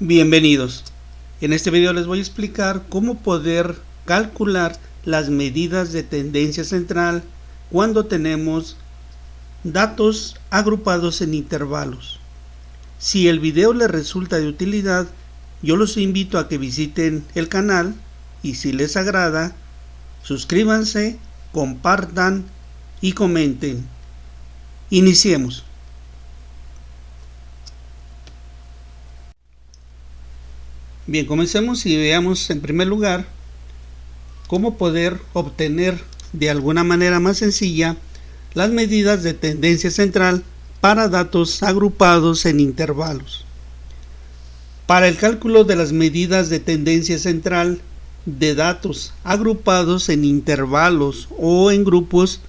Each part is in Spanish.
Bienvenidos. En este video les voy a explicar cómo poder calcular las medidas de tendencia central cuando tenemos datos agrupados en intervalos. Si el video les resulta de utilidad, yo los invito a que visiten el canal y si les agrada, suscríbanse, compartan y comenten. Iniciemos. Bien, comencemos y veamos en primer lugar cómo poder obtener de alguna manera más sencilla las medidas de tendencia central para datos agrupados en intervalos. Para el cálculo de las medidas de tendencia central de datos agrupados en intervalos o en grupos,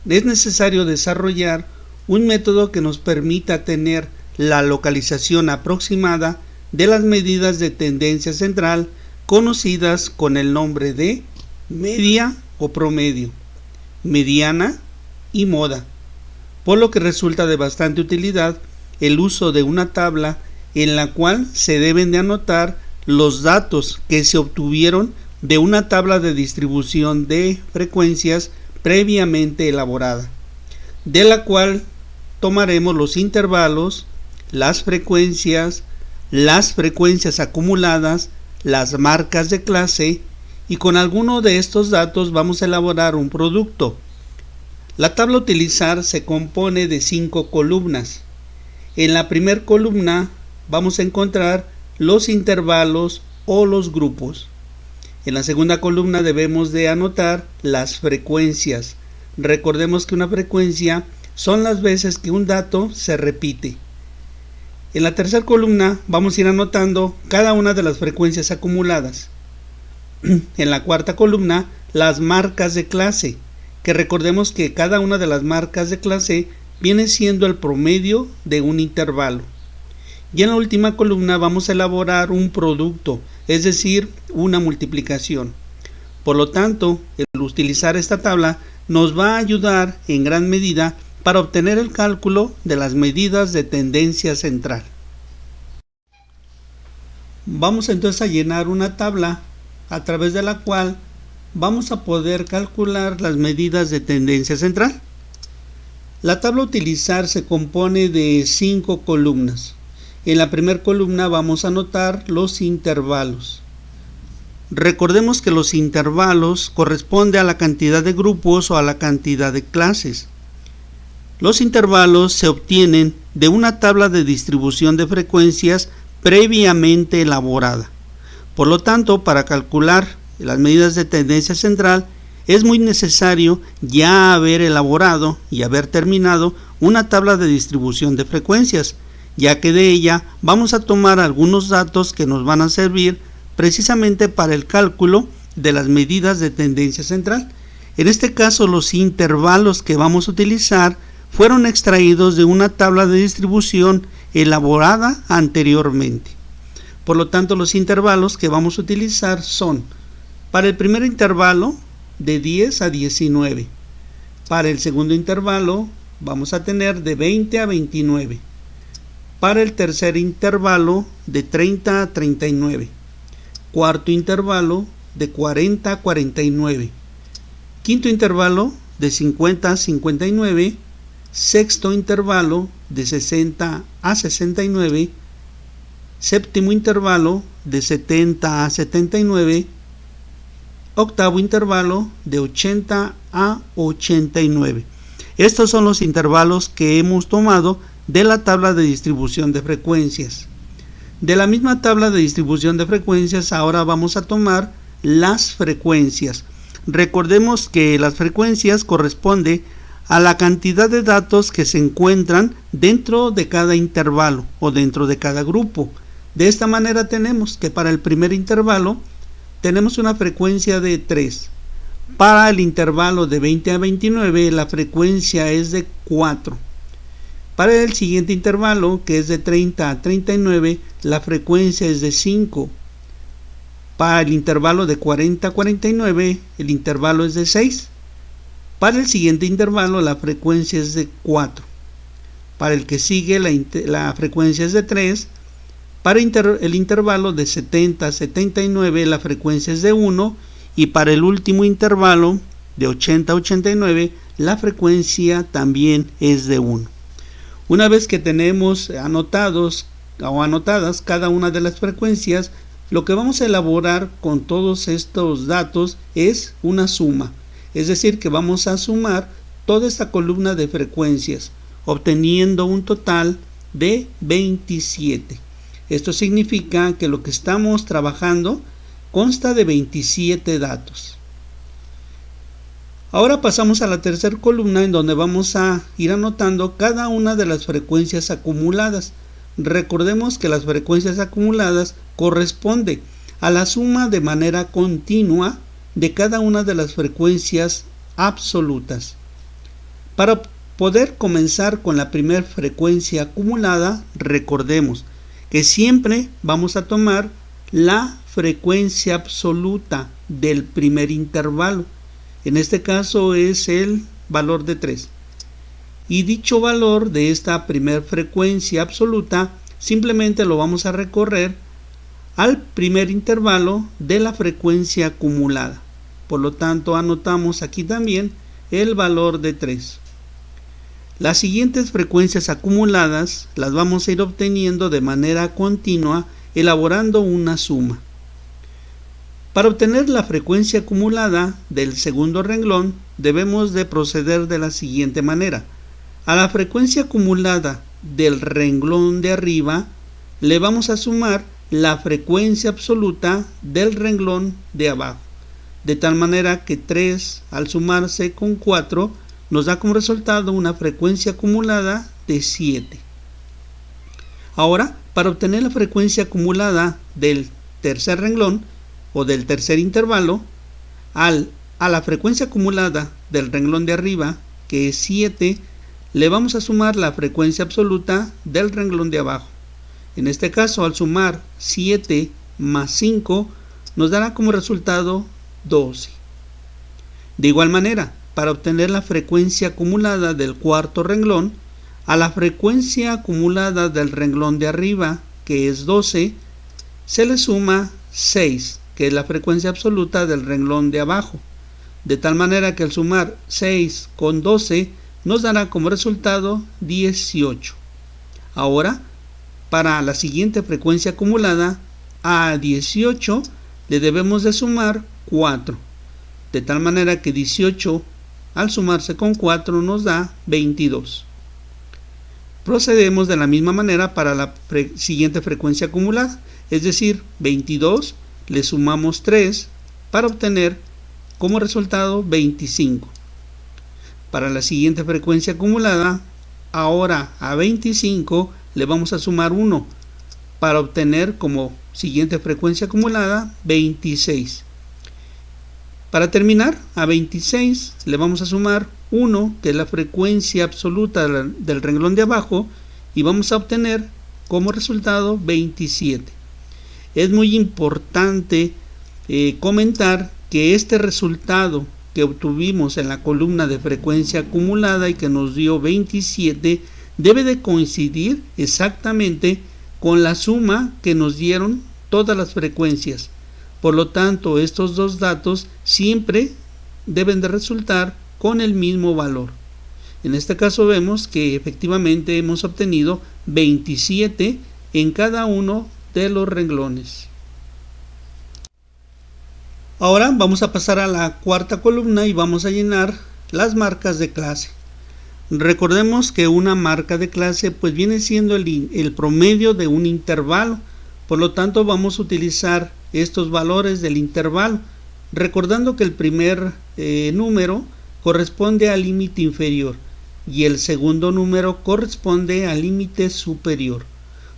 es necesario desarrollar un método que nos permita tener la localización aproximada de las medidas de tendencia central conocidas con el nombre de media o promedio, mediana y moda, por lo que resulta de bastante utilidad el uso de una tabla en la cual se deben de anotar los datos que se obtuvieron de una tabla de distribución de frecuencias previamente elaborada, de la cual tomaremos los intervalos, las frecuencias acumuladas, las marcas de clase y con alguno de estos datos vamos a elaborar un producto. La tabla a utilizar se compone de 5 columnas. En la primera columna vamos a encontrar los intervalos o los grupos. En la segunda columna debemos de anotar las frecuencias. Recordemos que una frecuencia son las veces que un dato se repite. En la tercera columna vamos a ir anotando cada una de las frecuencias acumuladas. En la cuarta columna, las marcas de clase, que recordemos que cada una de las marcas de clase viene siendo el promedio de un intervalo. Y en la última columna vamos a elaborar un producto, es decir, una multiplicación. Por lo tanto, el utilizar esta tabla nos va a ayudar en gran medida para obtener el cálculo de las medidas de tendencia central. Vamos entonces a llenar una tabla a través de la cual vamos a poder calcular las medidas de tendencia central. La tabla a utilizar se compone de 5 columnas. En la primera columna vamos a anotar los intervalos. Recordemos que los intervalos corresponden a la cantidad de grupos o a la cantidad de clases. Los intervalos se obtienen de una tabla de distribución de frecuencias previamente elaborada. Por lo tanto, para calcular las medidas de tendencia central es muy necesario ya haber elaborado y haber terminado una tabla de distribución de frecuencias, ya que de ella vamos a tomar algunos datos que nos van a servir precisamente para el cálculo de las medidas de tendencia central. En este caso, los intervalos que vamos a utilizar fueron extraídos de una tabla de distribución elaborada anteriormente. Por lo tanto, los intervalos que vamos a utilizar son: para el primer intervalo de 10 a 19, para el segundo intervalo vamos a tener de 20 a 29, para el tercer intervalo de 30 a 39, cuarto intervalo de 40 a 49, quinto intervalo de 50 a 59, sexto intervalo de 60 a 69, séptimo intervalo de 70 a 79, octavo intervalo de 80 a 89. Estos son los intervalos que hemos tomado de la tabla de distribución de frecuencias. De la misma tabla de distribución de frecuencias, ahora vamos a tomar las frecuencias. Recordemos que las frecuencias corresponden a la cantidad de datos que se encuentran dentro de cada intervalo o dentro de cada grupo. De esta manera tenemos que para el primer intervalo tenemos una frecuencia de 3. Para el intervalo de 20 a 29 la frecuencia es de 4. Para el siguiente intervalo, que es de 30 a 39, la frecuencia es de 5. Para el intervalo de 40 a 49, el intervalo es de 6. Para el siguiente intervalo, la frecuencia es de 4. Para el que sigue, la frecuencia es de 3. Para el intervalo de 70 a 79 la frecuencia es de 1 y para el último intervalo de 80 a 89 la frecuencia también es de 1. Una vez que tenemos anotadas cada una de las frecuencias, lo que vamos a elaborar con todos estos datos es una suma. Es decir, que vamos a sumar toda esta columna de frecuencias, obteniendo un total de 27. Esto significa que lo que estamos trabajando consta de 27 datos. Ahora pasamos a la tercera columna, en donde vamos a ir anotando cada una de las frecuencias acumuladas. Recordemos que las frecuencias acumuladas corresponde a la suma de manera continua de cada una de las frecuencias absolutas. Para poder comenzar con la primera frecuencia acumulada, recordemos que siempre vamos a tomar la frecuencia absoluta del primer intervalo. En este caso es el valor de 3. Y dicho valor de esta primera frecuencia absoluta simplemente lo vamos a recorrer al primer intervalo de la frecuencia acumulada. Por lo tanto, anotamos aquí también el valor de 3. Las siguientes frecuencias acumuladas las vamos a ir obteniendo de manera continua, elaborando una suma. Para obtener la frecuencia acumulada del segundo renglón, debemos de proceder de la siguiente manera. A la frecuencia acumulada del renglón de arriba, le vamos a sumar la frecuencia absoluta del renglón de abajo. De tal manera que 3 al sumarse con 4 nos da como resultado una frecuencia acumulada de 7. Ahora, para obtener la frecuencia acumulada del tercer renglón o del tercer intervalo, a la frecuencia acumulada del renglón de arriba, que es 7, le vamos a sumar la frecuencia absoluta del renglón de abajo. En este caso, al sumar 7 más 5, nos dará como resultado 12. De igual manera, para obtener la frecuencia acumulada del cuarto renglón, a la frecuencia acumulada del renglón de arriba, que es 12, se le suma 6, que es la frecuencia absoluta del renglón de abajo. De tal manera que al sumar 6 con 12 nos dará como resultado 18. Ahora, para la siguiente frecuencia acumulada, a 18 le debemos de sumar 4. De tal manera que 18 al sumarse con 4 nos da 22. Procedemos de la misma manera para la siguiente frecuencia acumulada, es decir, 22 le sumamos 3 para obtener como resultado 25. Para la siguiente frecuencia acumulada, ahora a 25 le vamos a sumar 1 para obtener como siguiente frecuencia acumulada 26. Para terminar, a 26 le vamos a sumar 1, que es la frecuencia absoluta del renglón de abajo, y vamos a obtener como resultado 27. Es muy importante comentar que este resultado que obtuvimos en la columna de frecuencia acumulada y que nos dio 27 debe de coincidir exactamente con la suma que nos dieron todas las frecuencias. Por lo tanto, estos dos datos siempre deben de resultar con el mismo valor. En este caso vemos que efectivamente hemos obtenido 27 en cada uno de los renglones. Ahora vamos a pasar a la cuarta columna y vamos a llenar las marcas de clase. Recordemos que una marca de clase pues viene siendo el promedio de un intervalo. Por lo tanto, vamos a utilizar estos valores del intervalo, recordando que el primer número corresponde al límite inferior y el segundo número corresponde al límite superior.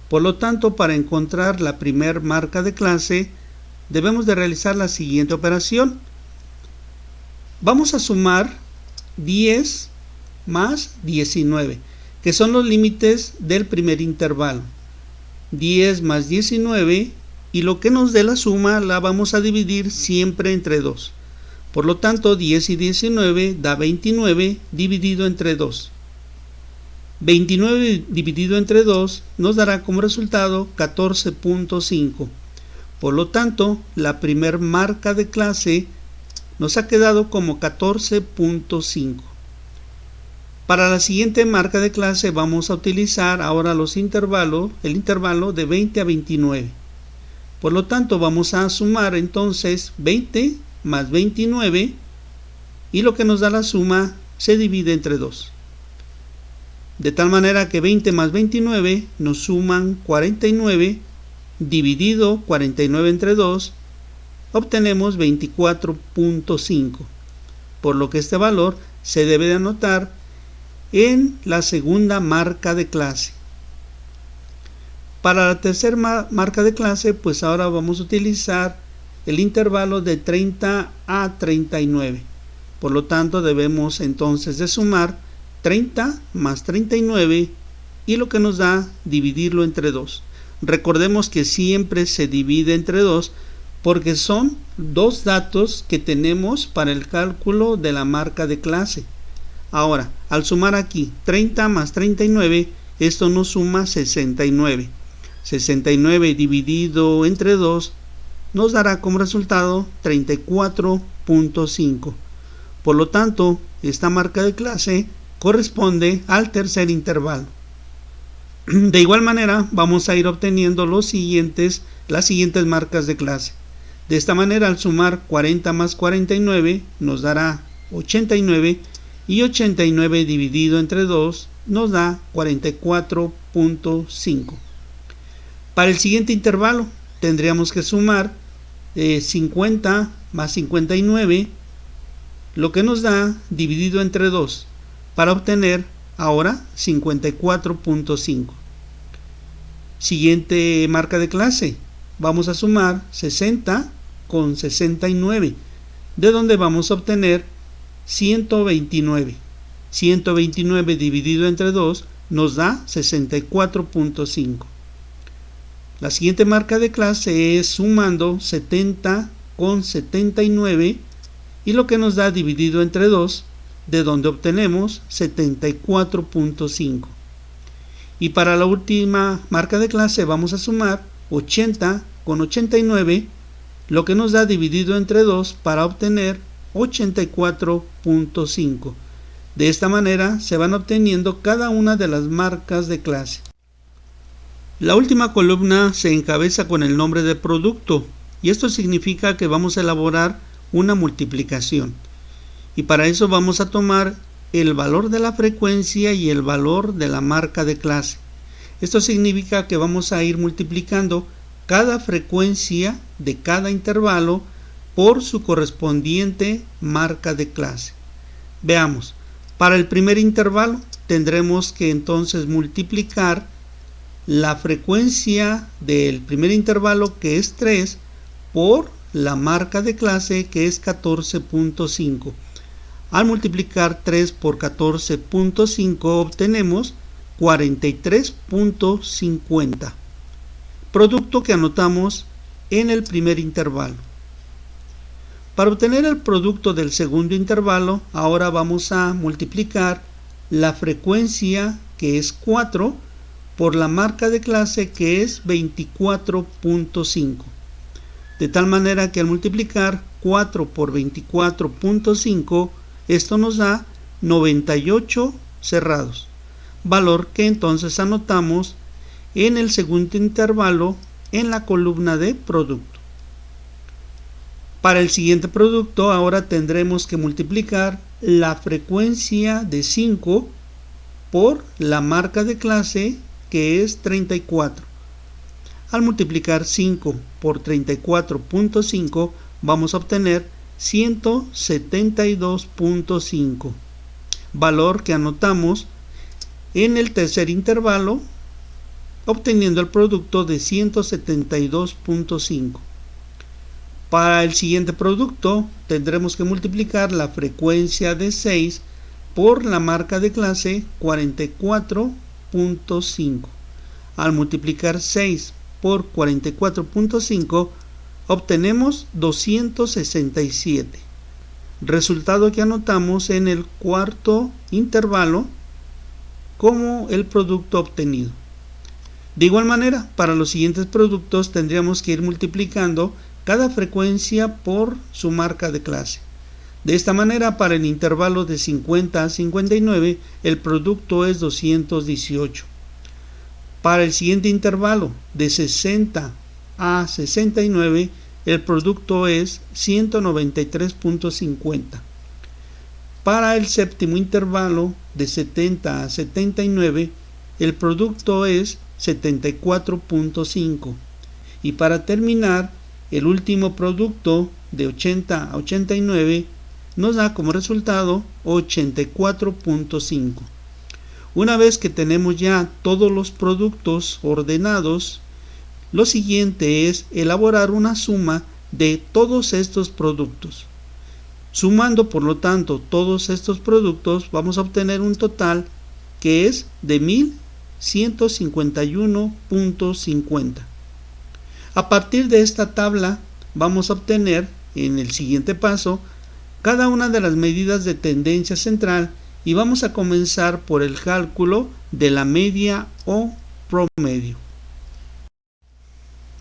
Por lo tanto, para encontrar la primer marca de clase, debemos de realizar la siguiente operación. Vamos a sumar 10 más 19, que son los límites del primer intervalo. 10 más 19, y lo que nos dé la suma la vamos a dividir siempre entre 2. Por lo tanto, 10 y 19 da 29 dividido entre 2. 29 dividido entre 2 nos dará como resultado 14.5. Por lo tanto, la primer marca de clase nos ha quedado como 14.5. Para la siguiente marca de clase vamos a utilizar ahora el intervalo de 20 a 29. Por lo tanto, vamos a sumar entonces 20 más 29 y lo que nos da la suma se divide entre 2. De tal manera que 20 más 29 nos suman 49, dividido 49 entre 2, obtenemos 24.5, por lo que este valor se debe de anotar en la segunda marca de clase. Para la tercera marca de clase, pues ahora vamos a utilizar el intervalo de 30 a 39. Por lo tanto, debemos entonces de sumar 30 más 39 y lo que nos da dividirlo entre 2. Recordemos que siempre se divide entre 2 porque son dos datos que tenemos para el cálculo de la marca de clase. Ahora, al sumar aquí 30 más 39, esto nos suma 69. 69 dividido entre 2 nos dará como resultado 34.5. Por lo tanto, esta marca de clase corresponde al tercer intervalo. De igual manera, vamos a ir obteniendo las siguientes marcas de clase. De esta manera, al sumar 40 más 49 nos dará 89 y 89 dividido entre 2 nos da 44.5. Para el siguiente intervalo tendríamos que sumar 50 más 59, lo que nos da dividido entre 2 para obtener ahora 54.5. Siguiente marca de clase, vamos a sumar 60 con 69, de donde vamos a obtener 129. 129 dividido entre 2 nos da 64.5. La siguiente marca de clase es sumando 70 con 79 y lo que nos da dividido entre 2, de donde obtenemos 74.5. Y para la última marca de clase vamos a sumar 80 con 89, lo que nos da dividido entre 2 para obtener 84.5. De esta manera se van obteniendo cada una de las marcas de clase. La última columna se encabeza con el nombre de producto y esto significa que vamos a elaborar una multiplicación. Y para eso vamos a tomar el valor de la frecuencia y el valor de la marca de clase. Esto significa que vamos a ir multiplicando cada frecuencia de cada intervalo por su correspondiente marca de clase. Veamos, para el primer intervalo tendremos que entonces multiplicar la frecuencia del primer intervalo, que es 3, por la marca de clase, que es 14.5. Al multiplicar 3 por 14.5 obtenemos 43.50, producto que anotamos en el primer intervalo. Para obtener el producto del segundo intervalo, ahora vamos a multiplicar la frecuencia, que es 4, por la marca de clase, que es 24.5. De tal manera que al multiplicar 4 por 24.5, esto nos da 98 cerrados, valor que entonces anotamos en el segundo intervalo en la columna de producto. Para el siguiente producto ahora tendremos que multiplicar la frecuencia de 5 por la marca de clase, que es 34. Al multiplicar 5 por 34.5 vamos a obtener 172.5, valor que anotamos en el tercer intervalo, obteniendo el producto de 172.5. Para el siguiente producto tendremos que multiplicar la frecuencia de 6 por la marca de clase, 44.5. Al multiplicar 6 por 44.5 obtenemos 267, resultado que anotamos en el cuarto intervalo, como el producto obtenido. De igual manera, para los siguientes productos tendríamos que ir multiplicando cada frecuencia por su marca de clase. De esta manera, para el intervalo de 50 a 59, el producto es 218. Para el siguiente intervalo, de 60 a 69, el producto es 193.50. Para el séptimo intervalo, de 70 a 79, el producto es 74.5. Y para terminar, el último producto, de 80 a 89, nos da como resultado 84.5. Una vez que tenemos ya todos los productos ordenados, lo siguiente es elaborar una suma de todos estos productos. Sumando, por lo tanto, todos estos productos, vamos a obtener un total que es de 1151.50. A partir de esta tabla, vamos a obtener, en el siguiente paso, cada una de las medidas de tendencia central y vamos a comenzar por el cálculo de la media o promedio.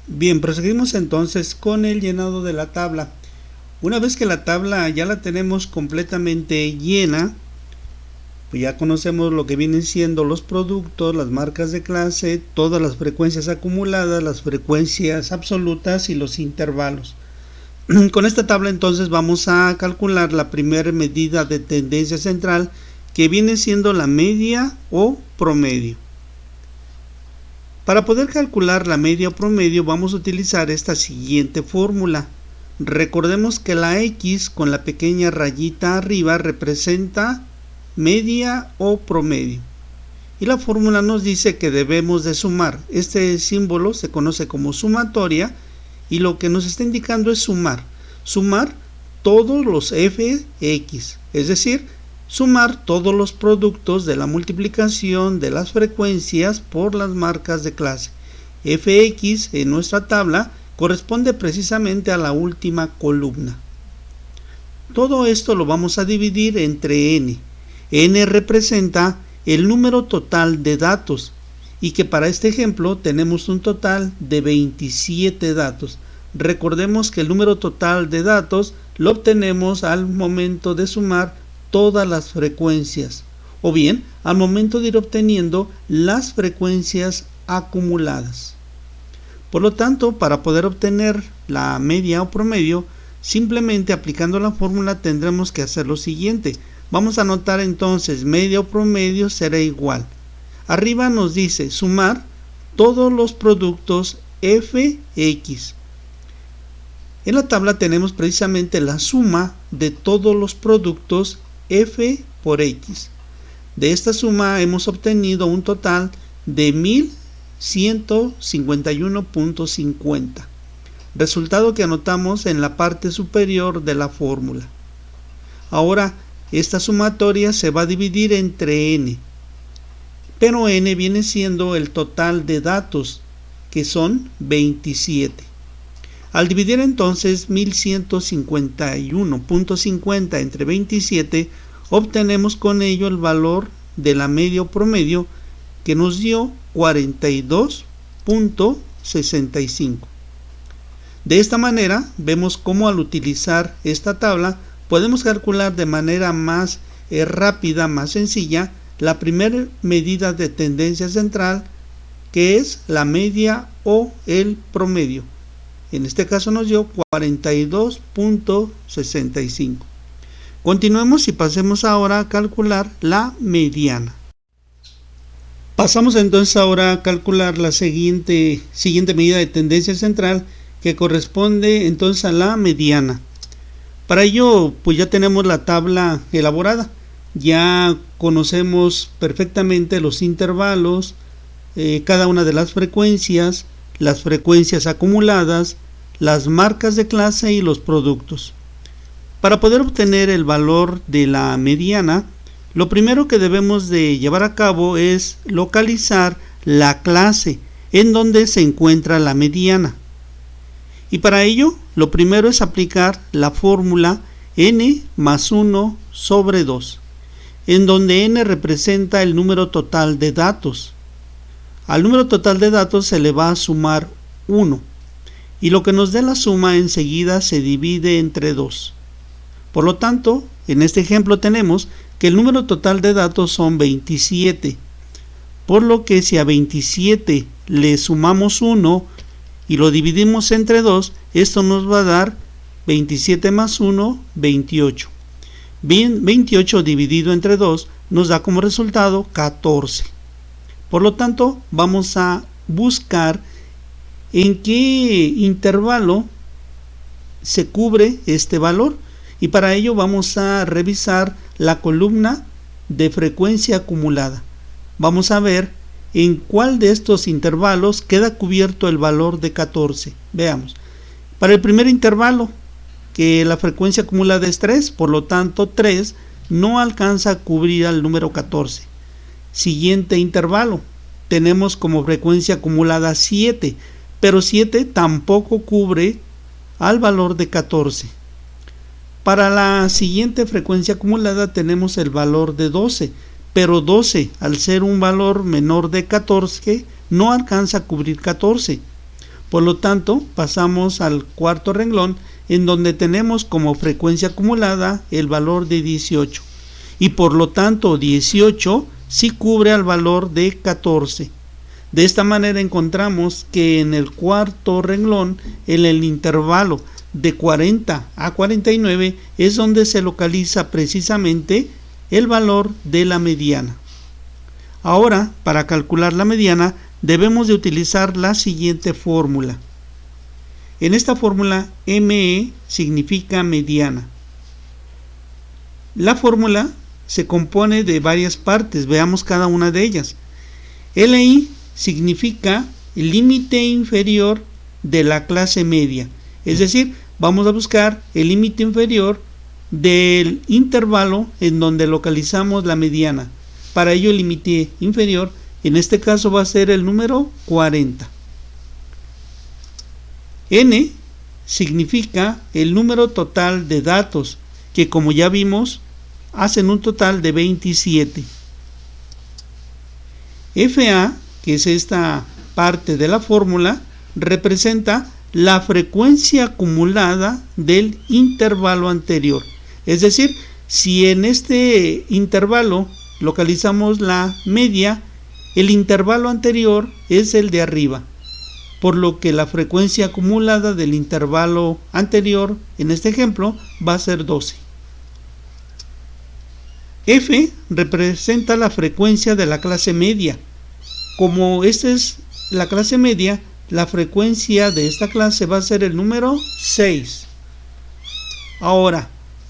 Bien, proseguimos entonces con el llenado de la tabla. Una vez que la tabla ya la tenemos completamente llena, pues ya conocemos lo que vienen siendo los productos, las marcas de clase, todas las frecuencias acumuladas, las frecuencias absolutas y los intervalos. Con esta tabla entonces vamos a calcular la primera medida de tendencia central, que viene siendo la media o promedio. Para poder calcular la media o promedio vamos a utilizar esta siguiente fórmula. Recordemos que la X con la pequeña rayita arriba representa media o promedio. Y la fórmula nos dice que debemos de sumar. Este símbolo se conoce como sumatoria y lo que nos está indicando es sumar todos los fx, es decir, sumar todos los productos de la multiplicación de las frecuencias por las marcas de clase. Fx en nuestra tabla corresponde precisamente a la última columna. Todo esto lo vamos a dividir entre n. N representa el número total de datos y que para este ejemplo tenemos un total de 27 datos. Recordemos que el número total de datos lo obtenemos al momento de sumar todas las frecuencias o bien al momento de ir obteniendo las frecuencias acumuladas. Por lo tanto, para poder obtener la media o promedio, simplemente aplicando la fórmula tendremos que hacer lo siguiente. Vamos a anotar entonces media o promedio será igual. Arriba nos dice sumar todos los productos fx. En la tabla tenemos precisamente la suma de todos los productos f por x. De esta suma hemos obtenido un total de 1151.50. Resultado que anotamos en la parte superior de la fórmula. Ahora, esta sumatoria se va a dividir entre n. Pero n viene siendo el total de datos, que son 27. Al dividir entonces 1151.50 entre 27, obtenemos con ello el valor de la media o promedio que nos dio 42.65. De esta manera vemos cómo al utilizar esta tabla podemos calcular de manera más rápida, más sencilla, la primera medida de tendencia central, que es la media o el promedio. En este caso nos dio 42.65. Continuemos y pasemos ahora a calcular la mediana. Pasamos entonces ahora a calcular la siguiente medida de tendencia central, que corresponde entonces a la mediana. Para ello, pues ya tenemos la tabla elaborada. Ya conocemos perfectamente los intervalos, cada una de las frecuencias acumuladas, las marcas de clase y los productos. Para poder obtener el valor de la mediana, lo primero que debemos de llevar a cabo es localizar la clase en donde se encuentra la mediana. Y para ello, lo primero es aplicar la fórmula n más 1 sobre 2, en donde n representa el número total de datos. Al número total de datos se le va a sumar 1, y lo que nos dé la suma enseguida se divide entre 2. Por lo tanto, en este ejemplo tenemos que el número total de datos son 27, por lo que si a 27 le sumamos 1 y lo dividimos entre 2, esto nos va a dar 27 más 1, 28. Bien, 28 dividido entre 2 nos da como resultado 14. Por lo tanto, vamos a buscar en qué intervalo se cubre este valor, y para ello vamos a revisar la columna de frecuencia acumulada. Vamos a ver en cuál de estos intervalos queda cubierto el valor de 14. Veamos. Para el primer intervalo, que la frecuencia acumulada es 3, por lo tanto 3 no alcanza a cubrir al número 14. Siguiente intervalo, tenemos como frecuencia acumulada 7, pero 7 tampoco cubre al valor de 14. Para la siguiente frecuencia acumulada tenemos el valor de 12, pero 12, al ser un valor menor de 14, no alcanza a cubrir 14. Por lo tanto, pasamos al cuarto renglón, en donde tenemos como frecuencia acumulada el valor de 18. Y por lo tanto, 18 sí cubre al valor de 14. De esta manera encontramos que en el cuarto renglón, en el intervalo de 40 a 49, es donde se localiza precisamente el valor de la mediana. Ahora, para calcular la mediana, debemos de utilizar la siguiente fórmula. En esta fórmula, ME significa mediana. La fórmula se compone de varias partes, veamos cada una de ellas. LI significa el límite inferior de la clase media, es decir, vamos a buscar el límite inferior del intervalo en donde localizamos la mediana. Para ello el límite inferior en este caso va a ser el número 40. N significa el número total de datos, que como ya vimos hacen un total de 27. FA, que es esta parte de la fórmula, representa la frecuencia acumulada del intervalo anterior. Es decir, si en este intervalo localizamos la media, el intervalo anterior es el de arriba, por lo que la frecuencia acumulada del intervalo anterior, en este ejemplo, va a ser 12. F representa la frecuencia de la clase media. Como esta es la clase media, la frecuencia de esta clase va a ser el número 6. Ahora,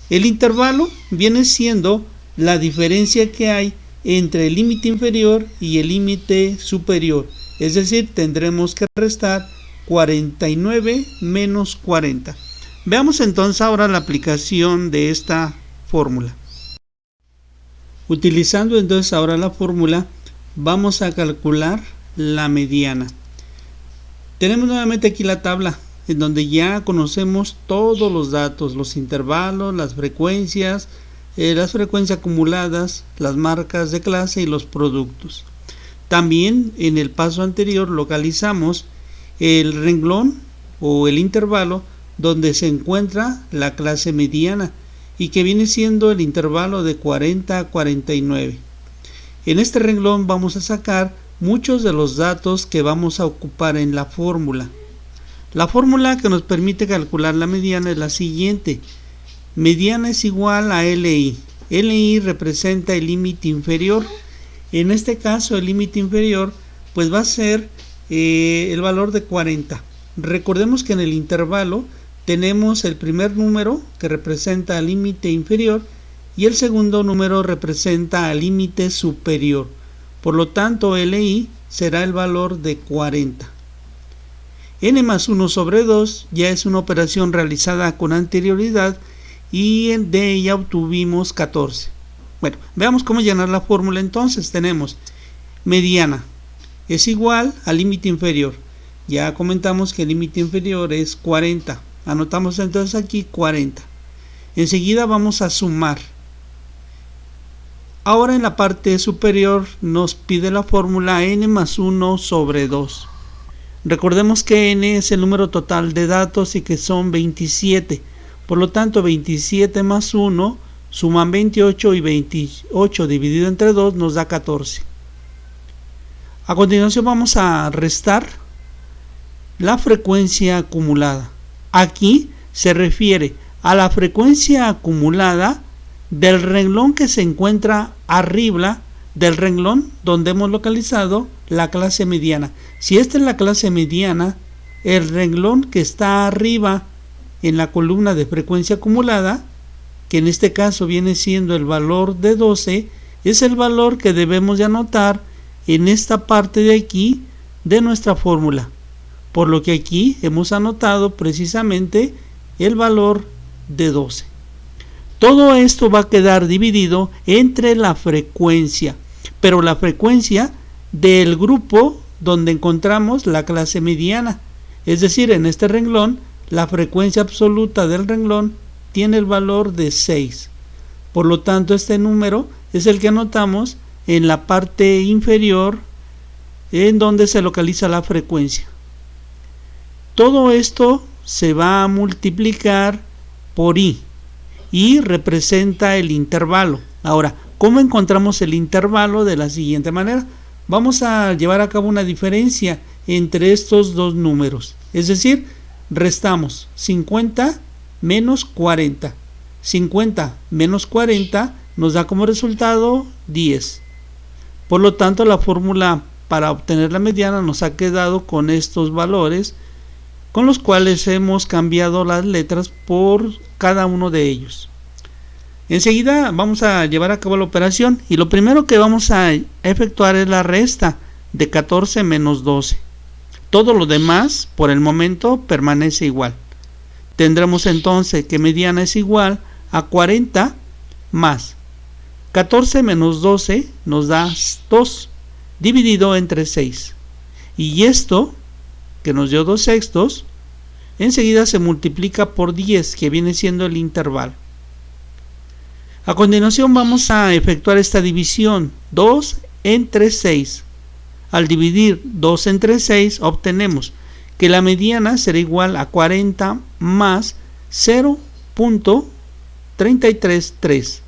el intervalo viene siendo la diferencia que hay entre el límite inferior y el límite superior. Es decir, tendremos que restar 49 menos 40. Veamos entonces ahora la aplicación de esta fórmula. Utilizando entonces ahora la fórmula, vamos a calcular la mediana. Tenemos nuevamente aquí la tabla, en donde ya conocemos todos los datos, los intervalos, las frecuencias acumuladas, las marcas de clase y los productos. También en el paso anterior localizamos el renglón o el intervalo donde se encuentra la clase mediana, y que viene siendo el intervalo de 40 a 49. En este renglón vamos a sacar muchos de los datos que vamos a ocupar en la fórmula. La fórmula que nos permite calcular la mediana es la siguiente. Mediana es igual a LI. LI representa el límite inferior. En este caso el límite inferior pues va a ser el valor de 40. Recordemos que en el intervalo tenemos el primer número que representa el límite inferior y el segundo número representa al límite superior. Por lo tanto, LI será el valor de 40. N más 1 sobre 2 ya es una operación realizada con anterioridad y de ella obtuvimos 14. Bueno, veamos cómo llenar la fórmula entonces. Tenemos mediana es igual al límite inferior. Ya comentamos que el límite inferior es 40. Anotamos entonces aquí 40. Enseguida vamos a sumar. Ahora en la parte superior nos pide la fórmula n más 1 sobre 2. Recordemos que n es el número total de datos y que son 27. Por lo tanto, 27 más 1 suman 28 y 28 dividido entre 2 nos da 14. A continuación vamos a restar la frecuencia acumulada. Aquí se refiere a la frecuencia acumulada del renglón que se encuentra arriba del renglón donde hemos localizado la clase mediana. Si esta es la clase mediana, el renglón que está arriba en la columna de frecuencia acumulada, que en este caso viene siendo el valor de 12, es el valor que debemos de anotar en esta parte de aquí de nuestra fórmula. Por lo que aquí hemos anotado precisamente el valor de 12. Todo esto va a quedar dividido entre la frecuencia, pero la frecuencia del grupo donde encontramos la clase mediana. Es decir, en este renglón, la frecuencia absoluta del renglón tiene el valor de 6. Por lo tanto, este número es el que anotamos en la parte inferior en donde se localiza la frecuencia. Todo esto se va a multiplicar por i y representa el intervalo. Ahora, ¿cómo encontramos el intervalo? De la siguiente manera. Vamos a llevar a cabo una diferencia entre estos dos números. Es decir, restamos 50 menos 40. 50 menos 40 nos da como resultado 10. Por lo tanto, la fórmula para obtener la mediana nos ha quedado con estos valores, con los cuales hemos cambiado las letras por cada uno de ellos. Enseguida vamos a llevar a cabo la operación y lo primero que vamos a efectuar es la resta de 14 menos 12. Todo lo demás por el momento permanece igual. Tendremos entonces que mediana es igual a 40 más 14 menos 12 nos da 2 dividido entre 6. Y esto, que nos dio 2 sextos, enseguida se multiplica por 10, que viene siendo el intervalo. A continuación vamos a efectuar esta división, 2 entre 6. Al dividir 2 entre 6 obtenemos que la mediana será igual a 40 más 0.333.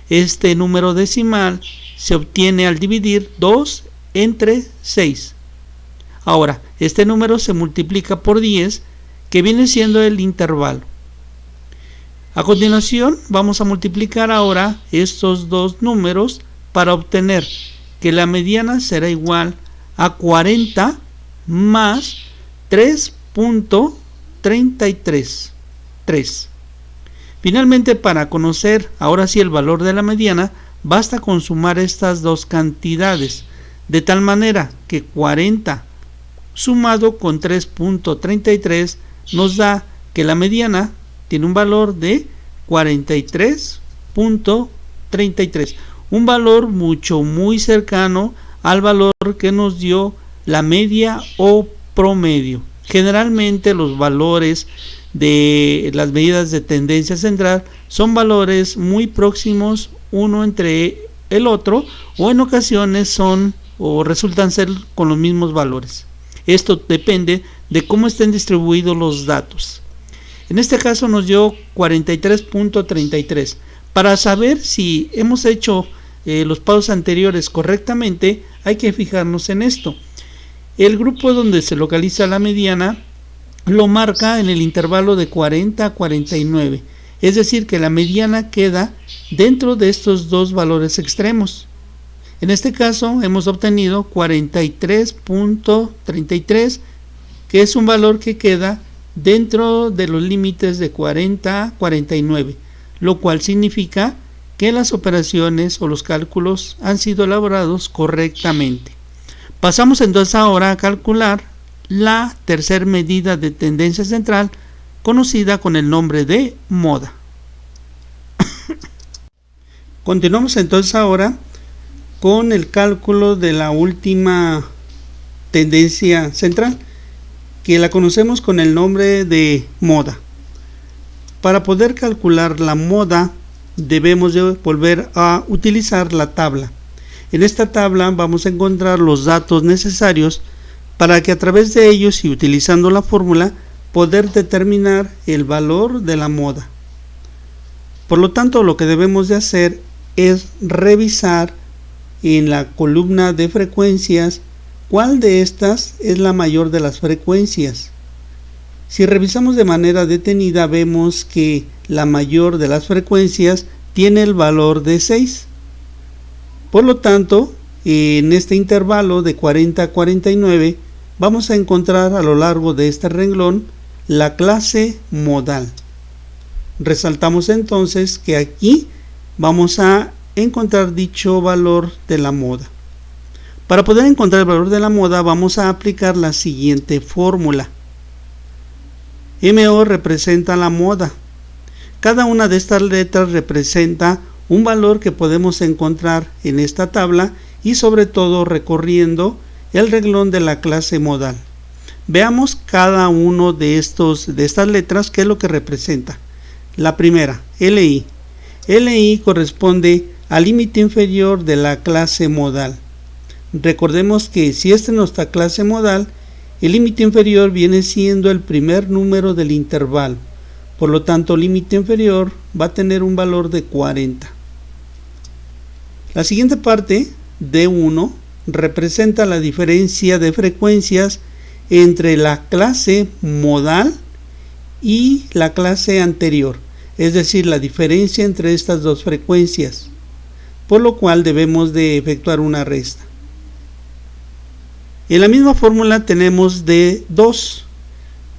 Este número decimal se obtiene al dividir 2 entre 6. Ahora, este número se multiplica por 10, que viene siendo el intervalo. A continuación, vamos a multiplicar ahora estos dos números para obtener que la mediana será igual a 40 más 3.333. Finalmente, para conocer ahora sí el valor de la mediana, basta con sumar estas dos cantidades, de tal manera que 40 sumado con 3.33 nos da que la mediana tiene un valor de 43.33, un valor muy cercano al valor que nos dio la media o promedio. Generalmente los valores de las medidas de tendencia central son valores muy próximos uno entre el otro, o en ocasiones son o resultan ser con los mismos valores. Esto depende de cómo estén distribuidos los datos. En este caso nos dio 43.33. Para saber si hemos hecho los pasos anteriores correctamente, hay que fijarnos en esto. El grupo donde se localiza la mediana lo marca en el intervalo de 40 a 49, es decir que la mediana queda dentro de estos dos valores extremos. En este caso hemos obtenido 43.33, que es un valor que queda dentro de los límites de 40 a 49, lo cual significa que las operaciones o los cálculos han sido elaborados correctamente. Pasamos entonces ahora a calcular la tercera medida de tendencia central, conocida con el nombre de moda. Continuamos entonces ahora con el cálculo de la última tendencia central, que la conocemos con el nombre de moda. Para poder calcular la moda debemos de volver a utilizar la tabla. En esta tabla vamos a encontrar los datos necesarios para que a través de ellos y utilizando la fórmula poder determinar el valor de la moda. Por lo tanto, lo que debemos de hacer es revisar en la columna de frecuencias cuál de estas es la mayor de las frecuencias. Si revisamos de manera detenida, vemos que la mayor de las frecuencias tiene el valor de 6. Por lo tanto, en este intervalo de 40 a 49 vamos a encontrar a lo largo de este renglón la clase modal. Resaltamos entonces que aquí vamos a encontrar dicho valor de la moda. Para poder encontrar el valor de la moda vamos a aplicar la siguiente fórmula. MO representa la moda. Cada una de estas letras representa un valor que podemos encontrar en esta tabla y sobre todo recorriendo el renglón de la clase modal. Veamos cada uno de estas letras, qué es lo que representa. La primera, LI. LI corresponde al límite inferior de la clase modal. Recordemos que si esta es nuestra clase modal, el límite inferior viene siendo el primer número del intervalo. Por lo tanto, el límite inferior va a tener un valor de 40. La siguiente parte, D1, representa la diferencia de frecuencias entre la clase modal y la clase anterior, es decir, la diferencia entre estas dos frecuencias, por lo cual debemos de efectuar una resta. En la misma fórmula tenemos D2.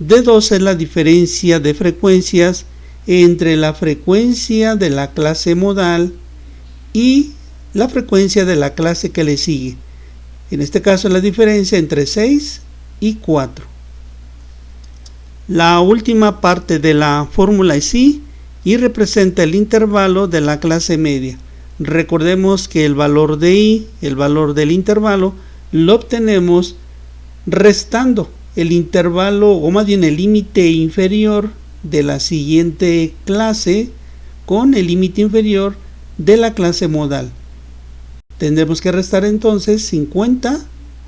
D2 es la diferencia de frecuencias entre la frecuencia de la clase modal y la frecuencia de la clase que le sigue. En este caso es la diferencia entre 6 y 4. La última parte de la fórmula es I y representa el intervalo de la clase media. Recordemos que el valor de I, el valor del intervalo, lo obtenemos restando el intervalo, o más bien el límite inferior de la siguiente clase con el límite inferior de la clase modal. Tendremos que restar entonces 50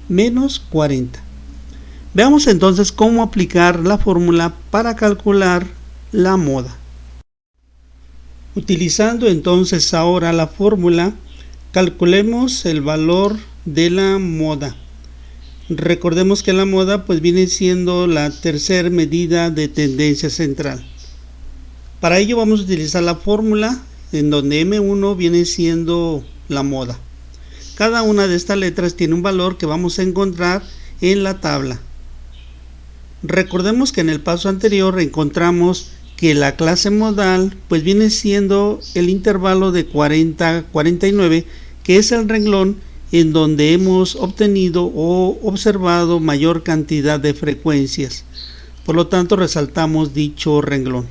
menos 40. Veamos entonces cómo aplicar la fórmula para calcular la moda. Utilizando entonces ahora la fórmula, calculemos el valor de la moda. Recordemos que la moda pues viene siendo la tercera medida de tendencia central. Para ello vamos a utilizar la fórmula en donde M1 viene siendo la moda. Cada una de estas letras tiene un valor que vamos a encontrar en la tabla. Recordemos que en el paso anterior encontramos que la clase modal pues viene siendo el intervalo de 40 a 49, que es el renglón en donde hemos obtenido o observado mayor cantidad de frecuencias. Por lo tanto, resaltamos dicho renglón.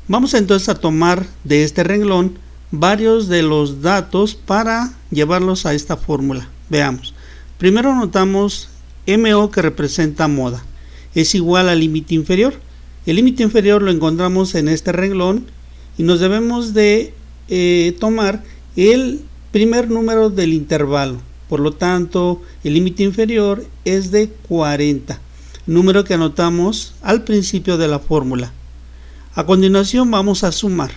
Vamos entonces a tomar de este renglón varios de los datos para llevarlos a esta fórmula. Veamos. Primero anotamos MO, que representa moda. Es igual al límite inferior. El límite inferior lo encontramos en este renglón y nos debemos de tomar el primer número del intervalo. Por lo tanto, el límite inferior es de 40, número que anotamos al principio de la fórmula. A continuación vamos a sumar.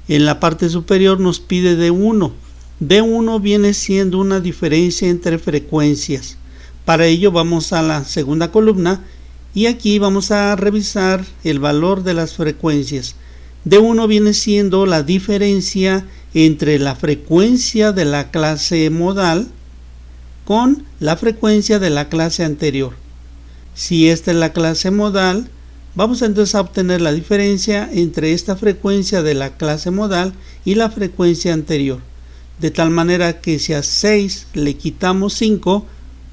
En la parte superior nos pide D1. D1 viene siendo una diferencia entre frecuencias. Para ello vamos a la segunda columna y aquí vamos a revisar el valor de las frecuencias. D1 viene siendo la diferencia entre la frecuencia de la clase modal con la frecuencia de la clase anterior. Si esta es la clase modal, vamos entonces a obtener la diferencia entre esta frecuencia de la clase modal y la frecuencia anterior. De tal manera que si a 6 le quitamos 5,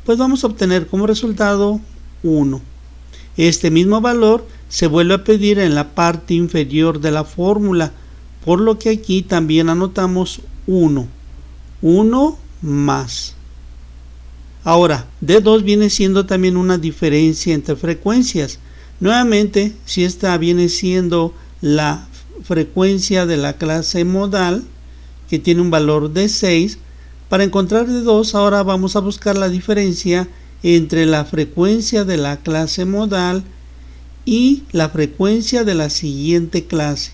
pues vamos a obtener como resultado 1. Este mismo valor se vuelve a pedir en la parte inferior de la fórmula, por lo que aquí también anotamos 1. 1 más. Ahora, D2 viene siendo también una diferencia entre frecuencias. Nuevamente, si esta viene siendo la frecuencia de la clase modal, que tiene un valor de 6. Para encontrar de 2, ahora vamos a buscar la diferencia entre la frecuencia de la clase modal y la frecuencia de la siguiente clase.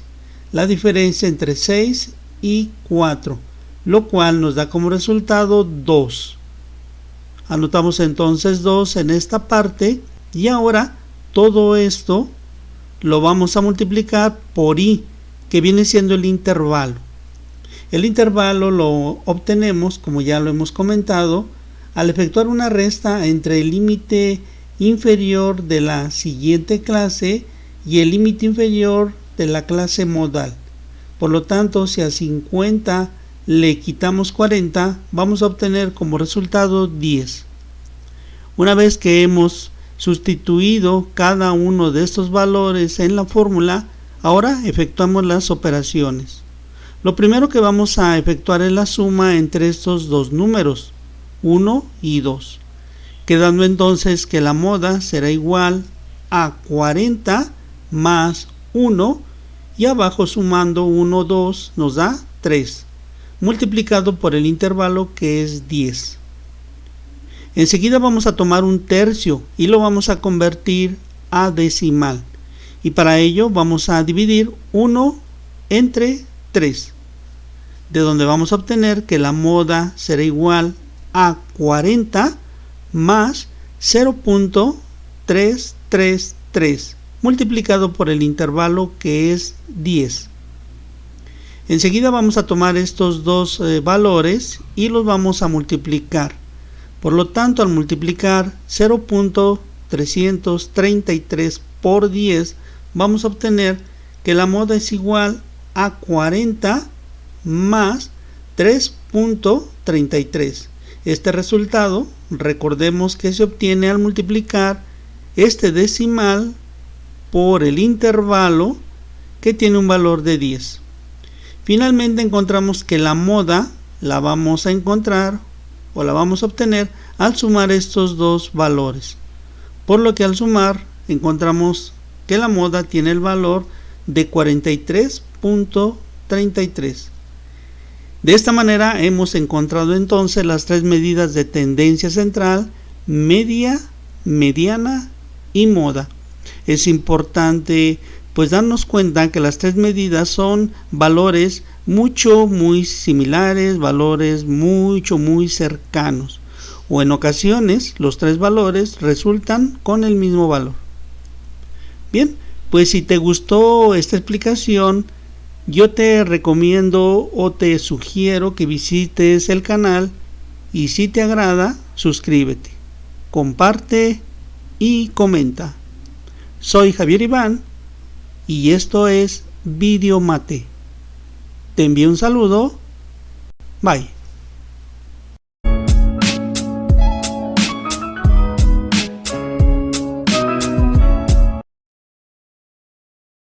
La diferencia entre 6 y 4, lo cual nos da como resultado 2. Anotamos entonces 2 en esta parte y ahora todo esto lo vamos a multiplicar por i, que viene siendo el intervalo. El intervalo lo obtenemos, como ya lo hemos comentado, al efectuar una resta entre el límite inferior de la siguiente clase y el límite inferior de la clase modal. Por lo tanto, si a 50 le quitamos 40, vamos a obtener como resultado 10. Una vez que hemos sustituido cada uno de estos valores en la fórmula, ahora efectuamos las operaciones. Lo primero que vamos a efectuar es la suma entre estos dos números, 1 y 2, quedando entonces que la moda será igual a 40 más 1, y abajo sumando 1, 2 nos da 3, multiplicado por el intervalo, que es 10. Enseguida vamos a tomar un tercio y lo vamos a convertir a decimal, y para ello vamos a dividir 1 entre 3, de donde vamos a obtener que la moda será igual a 40 más 0.333 multiplicado por el intervalo, que es 10. Enseguida vamos a tomar estos dos valores y los vamos a multiplicar. Por lo tanto, al multiplicar 0.333 por 10, vamos a obtener que la moda es igual a 40 más 3.33. Este resultado, recordemos que se obtiene al multiplicar este decimal por el intervalo, que tiene un valor de 10. Finalmente encontramos que la moda la vamos a encontrar o la vamos a obtener al sumar estos dos valores, por lo que al sumar encontramos que la moda tiene el valor de 43.33. De esta manera hemos encontrado entonces las tres medidas de tendencia central, media, mediana y moda. Es importante pues darnos cuenta que las tres medidas son valores muy similares, valores muy cercanos, o en ocasiones los tres valores resultan con el mismo valor. Bien, pues si te gustó esta explicación, yo te recomiendo o te sugiero que visites el canal, y si te agrada, suscríbete, comparte y comenta. Soy Javier Iván y esto es Videomate. Te envío un saludo. Bye.